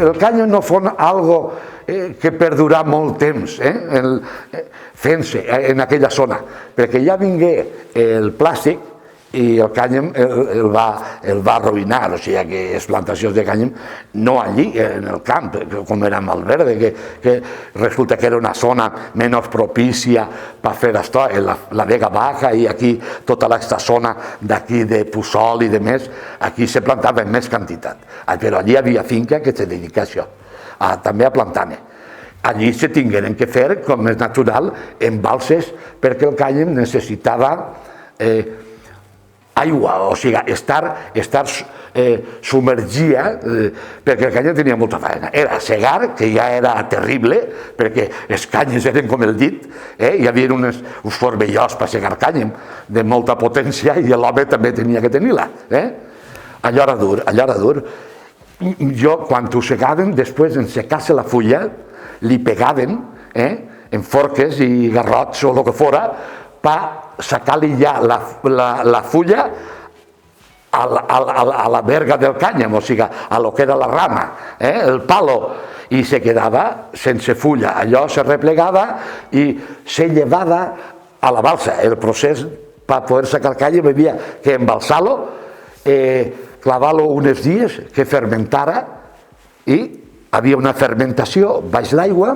El cànem no fon algo que perdurà molt temps fent-se en aquella zona, perquè ja vingué el plàstic i el cànem el va arruïnar, o sigui que les plantacions de cànem, no allí, en el camp, com era en Valverde, que resulta que era una zona menys propícia per fer això, la Vega Baja i aquí tota aquesta zona d'aquí de Puçol i de més, aquí se plantava en més quantitat, però allí hi havia finca que se dedicava a això, també a plantar-ne. Allí se tingueren que fer, com és natural, embalses, perquè el cànem necessitava aigua, o sigui, estar submergia, perquè el cànem tenia molta feina. Era segar, que ja era terrible, perquè els canyes eren com el dit, hi havia uns formellots per segar cànem de molta potència i l'home també tenia que tenir-la. Allò era dur, allò era dur. Jo, quan ho segaven, després en secar-se la fulla, li pegaven en forques i garrots o el que fora, per sacar-li ja la fulla a la verga del cànem, o sigui, a lo que era la rama, el palo, i se quedava sense fulla. Allò se replegava i se llevava a la balsa. El procés per poder sacar el cànem havia que embalsar-lo, clavar-lo uns dies, que fermentara, i havia una fermentació baix l'aigua,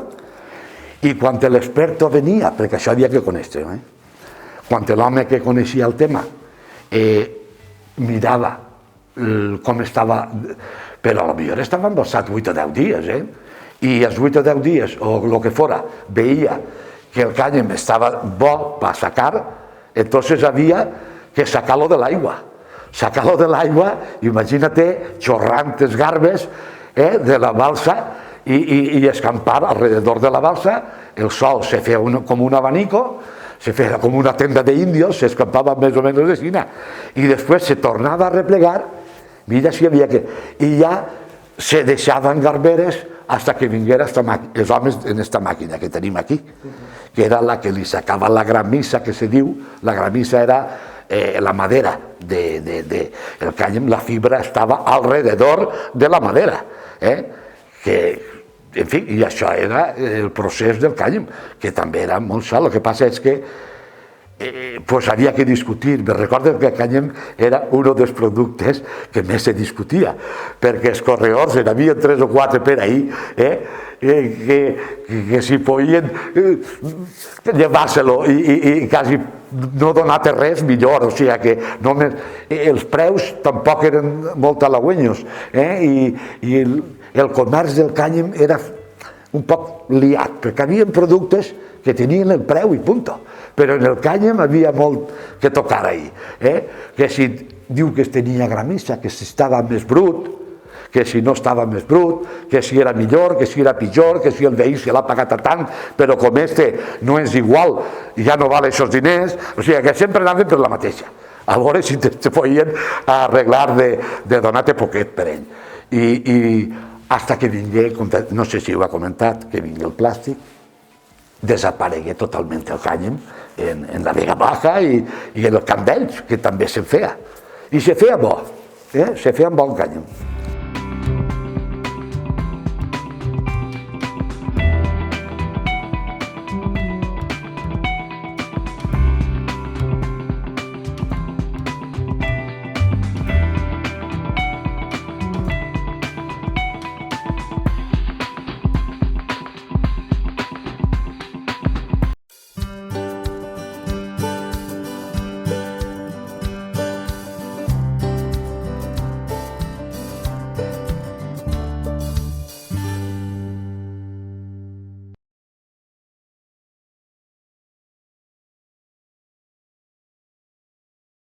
i quan l'experto venia, perquè això havia que conèixer, quan l'home que coneixia el tema mirava com estava, però potser estava embalsat 8 o 10 dies, i els 8 o 10 dies, o el que fora, veia que el cànem estava bo per sacar, entonces havia que sacar-lo de l'aigua. Sacar-lo de l'aigua, imagina't, xorrant les garbes de la balsa i escampar alrededor de la balsa. El sol se feia com un abanico, se feia com una tenda d'índios, s'escampava més o menys així, i després se tornava a replegar, mira si havia que... I ja se deixaven garberes fins que vingueren els homes en aquesta màquina que tenim aquí, que era la que li sacava la gramissa, que se diu. La gramissa era la madera del cànem, la fibra estava alrededor de la madera, en fi, i això era el procés del cànem, que també era molt sal. El que passa és que havia que discutir. Me recordo que el cànem era un dels productes que més se discutia, perquè els corredors, n'hi havia 3 o 4 per ahí, que si podien llevar-se-lo i quasi no donar-te res, millor. O sigui que els preus tampoc eren molt halagüenyos, i el comerç del cànem era un poc liat, perquè hi havia productes que tenien el preu i punt, però en el cànem havia molt que tocar ahí, que si diu que es tenia gramissa, que si estava més brut, que si no estava més brut, que si era millor, que si era pitjor, que si el veí se l'ha pagat a tant, però com este no és igual, ja no val aquests diners, o sigui que sempre anaven per la mateixa, a veure si te podien arreglar de donar-te poquet per ell. I fins que vingué, no sé si ho ha comentat, que vingué el plàstic, desaparegué totalment el cànem en la Vega Baja i en el Camp d'Ells, que també se'n feia. I se feia bo, se feia un bon cànem.